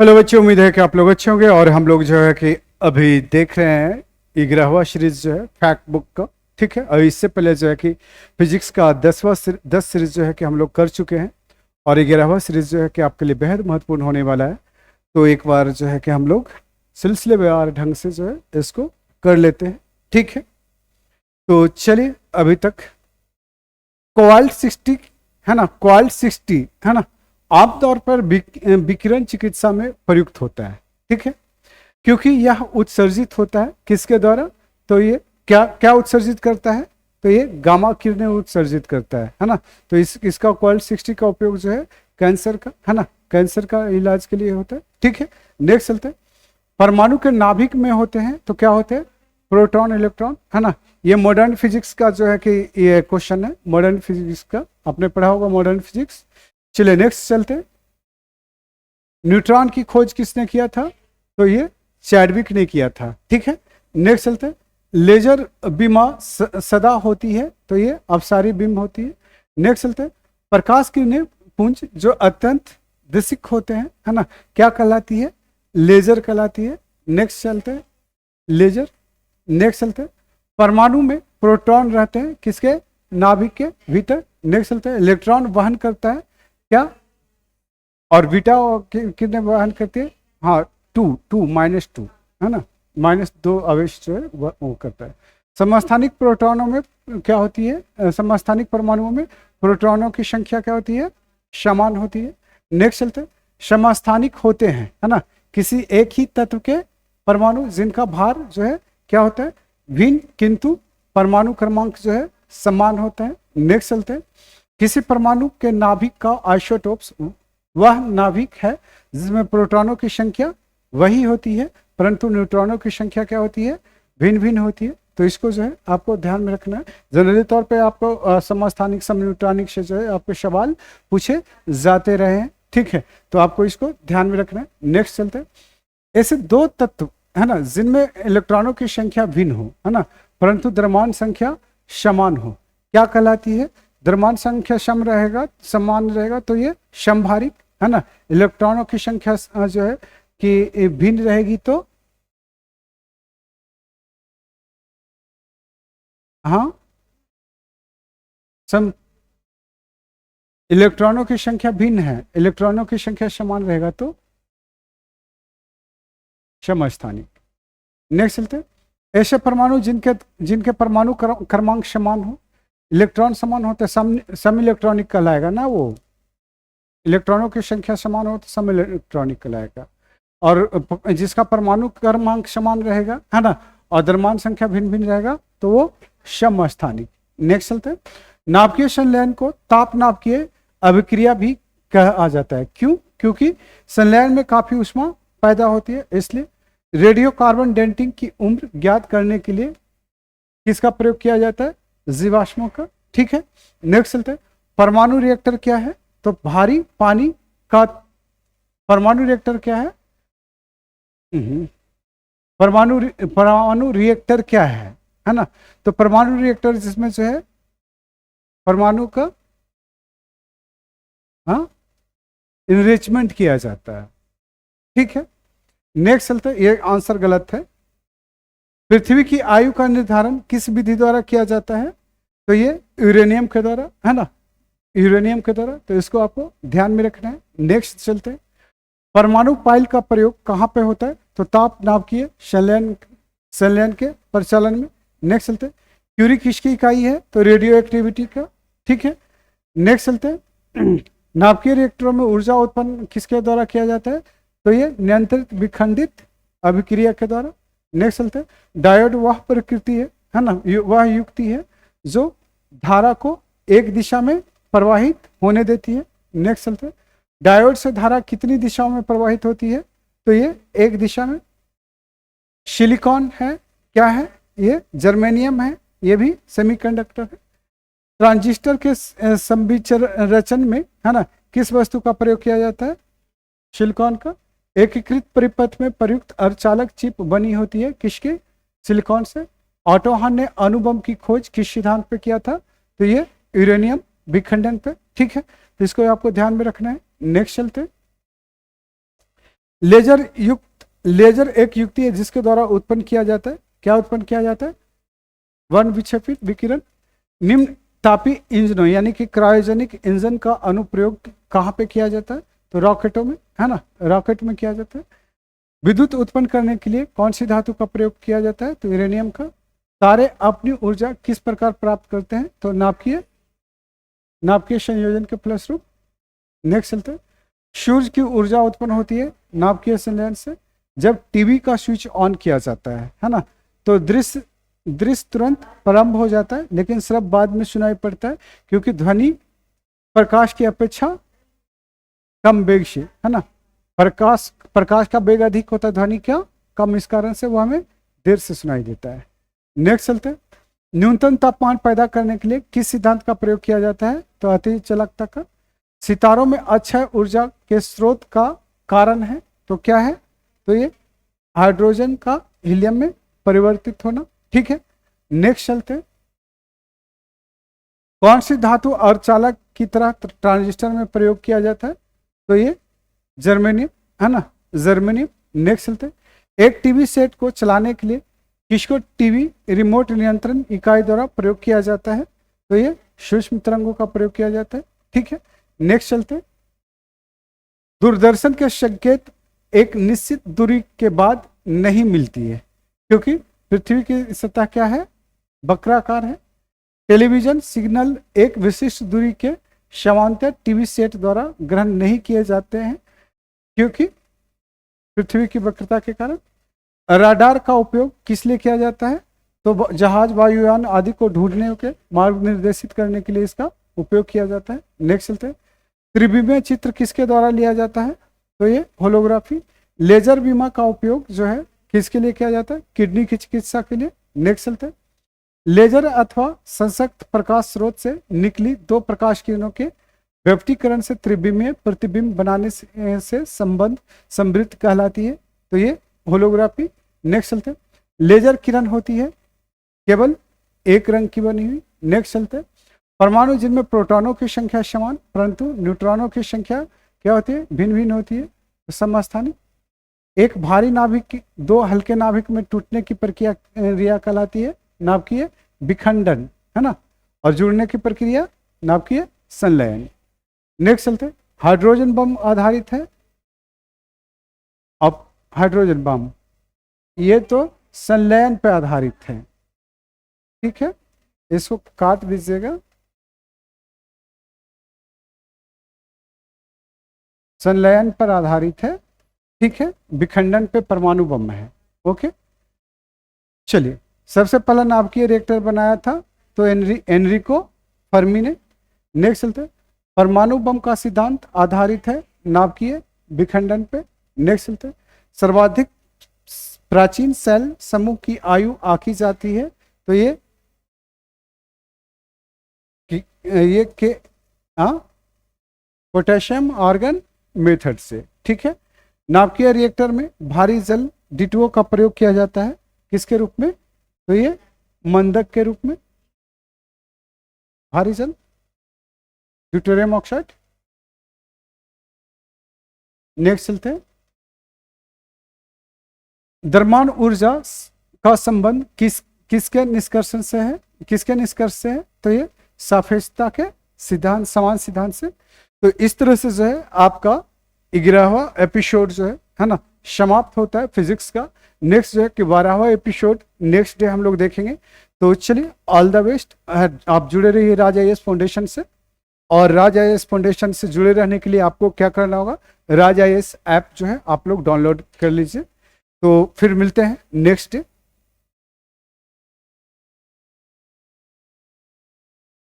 Hello बच्चों, उम्मीद है कि आप लोग अच्छे होंगे। और हम लोग जो है कि अभी देख रहे हैं 11वां सीरीज जो है फैक्ट बुक का। ठीक है, और इससे पहले जो है कि फिजिक्स का 10 सीरीज जो है कि हम लोग कर चुके हैं। और 11वां सीरीज जो है कि आपके लिए बेहद महत्वपूर्ण होने वाला है। तो एक बार जो है कि हम लोग सिलसिलेवार ढंग से जो है इसको कर लेते हैं। ठीक है, तो चलिए अभी तक क्वाल्ट 60 है ना, क्वाल्ट 60 है ना, आमतौर पर विकिरण चिकित्सा में प्रयुक्त होता है। ठीक है, क्योंकि यह उत्सर्जित होता है किसके द्वारा? तो ये क्या क्या उत्सर्जित करता है? तो ये गामा किरणें उत्सर्जित करता है ना। तो इसका क्वाल्ट 60 का उपयोग जो है कैंसर का, है ना, कैंसर का इलाज के लिए होता है। ठीक है, नेक्स्ट चलते हैं। परमाणु के नाभिक में होते हैं तो क्या होते हैं? प्रोटॉन इलेक्ट्रॉन, है ना। ये मॉडर्न फिजिक्स का जो है कि ये क्वेश्चन है, मॉडर्न फिजिक्स का आपने पढ़ा होगा मॉडर्न फिजिक्स। चलिए नेक्स्ट चलते हैं। न्यूट्रॉन की खोज किसने किया था? तो ये चैडविक ने किया था। ठीक है, नेक्स्ट चलते हैं। लेजर बीमा सदा होती है तो ये अपसारी बीम होती है। नेक्स्ट चलते हैं। प्रकाश किरणें पुंज जो अत्यंत दिसिक होते हैं, है ना, क्या कहलाती है? लेजर कहलाती है। नेक्स्ट चलते हैं, लेजर। नेक्स्ट चलते हैं। परमाणु में प्रोटॉन रहते हैं किसके? नाभिक के भीतर। नेक्स्ट चलते हैं। इलेक्ट्रॉन वहन करता है क्या? और बीटा कितने वहन करती है? हाँ, टू -2, है ना, -2 आवेश जो है वो करता है। समस्थानिक प्रोटॉनों में क्या होती है? समस्थानिक परमाणुओं में प्रोटॉनों की संख्या क्या होती है? समान होती है। नेक्स्ट चलते हैं। समस्थानिक होते हैं, है ना, किसी एक ही तत्व के परमाणु जिनका भार जो है क्या होता है? भिन्न, किंतु परमाणु क्रमांक जो है समान होता है। नेक्स्ट चलते हैं। किसी परमाणु के नाभिक का आइसोटोप्स वह नाभिक है जिसमें प्रोटॉनों की संख्या वही होती है परंतु न्यूट्रॉनों की संख्या क्या होती है? भिन्न भिन्न होती है। तो इसको जो है आपको ध्यान में रखना है। जनरली तौर पे आपको समस्थानिक समन्यूट्रॉनिक से जो है आपके सवाल पूछे जाते रहे हैं। ठीक है, तो आपको इसको ध्यान में रखना है। नेक्स्ट चलते हैं। ऐसे दो तत्व, है ना, जिनमें इलेक्ट्रॉनों की संख्या भिन्न हो, है ना, परंतु द्रव्यमान संख्या समान हो, क्या कहलाती है? द्रव्यमान संख्या समान रहेगा तो ये समभारिक, है ना। इलेक्ट्रॉनों की संख्या जो है कि भिन्न रहेगी तो हाँ, सम इलेक्ट्रॉनों की संख्या भिन्न है, इलेक्ट्रॉनों की संख्या समान रहेगा तो समस्थानिक। नेक्स्ट चलते हैं। ऐसे परमाणु जिनके जिनके परमाणु क्रमांक समान हो, इलेक्ट्रॉन समान होते सम इलेक्ट्रॉनिक कहलाएगा ना। वो इलेक्ट्रॉनों की संख्या समान हो तो सम इलेक्ट्रॉनिक कहलाएगा। और जिसका परमाणु क्रमांक समान रहेगा, है ना, और द्रव्यमान संख्या भिन्न भिन्न रहेगा तो वो समस्थानिक। नेक्स्ट चलते हैं। नाभिकीय संलयन को ताप नाभिकीय अभिक्रिया भी कहा जाता है। क्यों? क्योंकि संलयन में काफी ऊष्मा पैदा होती है, इसलिए रेडियो कार्बन डेटिंग की उम्र ज्ञात करने के लिए किसका प्रयोग किया जाता है? जीवाश्मों का। ठीक है, नेक्स्ट चलते हैं। परमाणु रिएक्टर क्या है? तो भारी पानी का परमाणु रिएक्टर क्या है? परमाणु रिएक्टर क्या है ना। तो परमाणु रिएक्टर जिसमें जो है परमाणु का हाँ इनरिचमेंट किया जाता है। ठीक है, नेक्स्ट चलते हैं। ये आंसर गलत है। पृथ्वी की आयु का निर्धारण किस विधि द्वारा किया जाता है? तो ये यूरेनियम के द्वारा, है ना, यूरेनियम के द्वारा। तो इसको आपको ध्यान में रखना है। नेक्स्ट चलते हैं। परमाणु पाइल का प्रयोग कहाँ पे होता है? तो ताप नाभिकीय संलयन के परिचालन में। नेक्स्ट चलते हैं। क्यूरी किसकी इकाई है? तो रेडियो एक्टिविटी का। ठीक है, नेक्स्ट चलते हैं। नाभिकीय रिएक्टरों में ऊर्जा उत्पन्न किसके द्वारा किया जाता है? तो ये नियंत्रित विखंडित अभिक्रिया के द्वारा। नेक्स्ट चलते हैं। डायोड वह प्रकृति है ना, वह युक्ति है जो धारा को एक दिशा में प्रवाहित होने देती है। नेक्स्ट चलते हैं। डायोड से धारा कितनी दिशाओं में प्रवाहित होती है? तो ये एक दिशा में। सिलिकॉन है, क्या है? ये जर्मेनियम है, ये भी सेमीकंडक्टर है। ट्रांजिस्टर के संविचरण में, है ना, किस वस्तु का प्रयोग किया जाता है? सिलिकॉन का। एकीकृत परिपथ में प्रयुक्त अर्धचालक चिप बनी होती है किसके? सिलिकॉन से। ऑटो हन ने अणुबम की खोज किस सिद्धांत पे किया था? तो ये यूरेनियम विखंडन पे। ठीक है, तो इसको आपको ध्यान में रखना है। नेक्स्ट चलते। लेजर एक युक्ति है जिसके द्वारा उत्पन्न किया जाता है, क्या उत्पन्न किया जाता है? वन विक्षेपित विकिरण। निम्न तापी इंजनों यानी कि क्रायोजेनिक इंजन का अनुप्रयोग कहाँ पे किया जाता है? तो रॉकेटों में, है ना, रॉकेट में किया जाता है। विद्युत उत्पन्न करने के लिए कौन सी धातु का प्रयोग किया जाता है? तो यूरेनियम का। तारे अपनी ऊर्जा किस प्रकार प्राप्त करते हैं? तो नाभिकीय संयोजन के फलस्वरूप। नेक्स्ट चलते हैं। सूर्य की ऊर्जा उत्पन्न होती है नाभिकीय संलयन से। जब टीवी का स्विच ऑन किया जाता है ना, तो दृश्य तुरंत प्रारंभ हो जाता है, लेकिन श्रव्य बाद में सुनाई पड़ता है, क्योंकि ध्वनि प्रकाश की अपेक्षा कम वेग से, है ना, प्रकाश का वेग अधिक होता है, ध्वनि क्या कम, इस कारण से वो हमें देर से सुनाई देता है। नेक्स्ट चलते हैं। न्यूनतम तापमान पैदा करने के लिए किस सिद्धांत का प्रयोग किया जाता है? तो अतिचालकता का। सितारों में अक्षय ऊर्जा के स्रोत का कारण है, तो क्या है? तो ये हाइड्रोजन का हीलियम में परिवर्तित होना। ठीक है, नेक्स्ट चलते हैं। कौन सी धातु अर्धचालक की तरह ट्रांजिस्टर में प्रयोग किया जाता है? तो ये जर्मेनियम, है ना, जर्मेनियम। नेक्स्ट चलते हैं। एक टीवी सेट को चलाने के लिए किसको टीवी रिमोट नियंत्रण इकाई द्वारा प्रयोग किया जाता है? तो ये सूक्ष्म तरंगों का प्रयोग किया जाता है। ठीक है, नेक्स्ट चलते हैं। दूरदर्शन के संकेत एक निश्चित दूरी के बाद नहीं मिलती है, क्योंकि पृथ्वी की सतह क्या है? वक्राकार है। टेलीविजन सिग्नल एक विशिष्ट दूरी के समांतर टीवी सेट द्वारा ग्रहण नहीं किए जाते हैं, क्योंकि पृथ्वी की वक्रता के कारण। राडार का उपयोग किस लिए किया जाता है? तो जहाज, वायुयान आदि को ढूंढने के मार्ग निर्देशित करने के लिए इसका उपयोग किया जाता है। नेक्स्ट चलते हैं। त्रिविमीय चित्र किसके द्वारा लिया जाता है? तो ये होलोग्राफी। लेजर बीमा का उपयोग जो है किसके लिए किया जाता है? किडनी की चिकित्सा के लिए। नेक्स्ट चलते हैं। लेजर अथवा संसक्त प्रकाश स्रोत से निकली दो प्रकाश किरणों के व्यक्तीकरण से त्रिविमीय प्रतिबिंब बनाने से समृद्ध कहलाती है, तो ये होलोग्राफी। नेक्स्ट चलते हैं। लेजर किरण होती है केवल एक रंग की बनी हुई। नेक्स्ट चलते हैं। परमाणु जिनमें प्रोटॉनों की संख्या समान परंतु न्यूट्रॉनों की संख्या क्या होती है? भिन्न भिन्न होती है, तो समस्थानिक। एक भारी नाभिक की दो हल्के नाभिक में टूटने की प्रक्रिया कहलाती है नाभिकीय विखंडन, है ना, और जुड़ने की प्रक्रिया नाभिकीय संलयन। नेक्स्ट चलते हैं। हाइड्रोजन बम आधारित है। अब हाइड्रोजन बम ये तो संलयन पर आधारित है। ठीक है, इसको काट दीजिएगा। संलयन पर आधारित है। ठीक है, विखंडन पे परमाणु बम है। ओके, चलिए। सबसे पहला नाभिकीय रिएक्टर बनाया था तो एनरिको फर्मी ने। नेक्स्ट चलते हैं। परमाणु बम का सिद्धांत आधारित है नाभिकीय विखंडन पे। नेक्स्ट चलते हैं। सर्वाधिक प्राचीन सेल समूह की आयु आंकी जाती है, तो ये के पोटेशियम आर्गन मेथड से। ठीक है। नाभिकीय रिएक्टर में भारी जल D2O का प्रयोग किया जाता है, किसके रूप में? तो ये मंदक के रूप में, भारी जल ड्यूटेरियम ऑक्साइड। नेक्स्ट चलते हैं। द्रव्यमान ऊर्जा का संबंध किसके निष्कर्षण से है? किसके निष्कर्ष से है? तो ये सापेक्षता के सिद्धांत, समान सिद्धांत से। तो इस तरह से जो है आपका 11वां एपिसोड जो है ना, समाप्त होता है फिजिक्स का। नेक्स्ट जो है कि 12वां एपिसोड नेक्स्ट डे हम लोग देखेंगे। तो चलिए, ऑल द बेस्ट। आप जुड़े रहिए राज IAS फाउंडेशन से, और राज IAS फाउंडेशन से जुड़े रहने के लिए आपको क्या करना होगा? राज IAS ऐप जो है आप लोग डाउनलोड कर लीजिए। तो फिर मिलते हैं नेक्स्ट डे।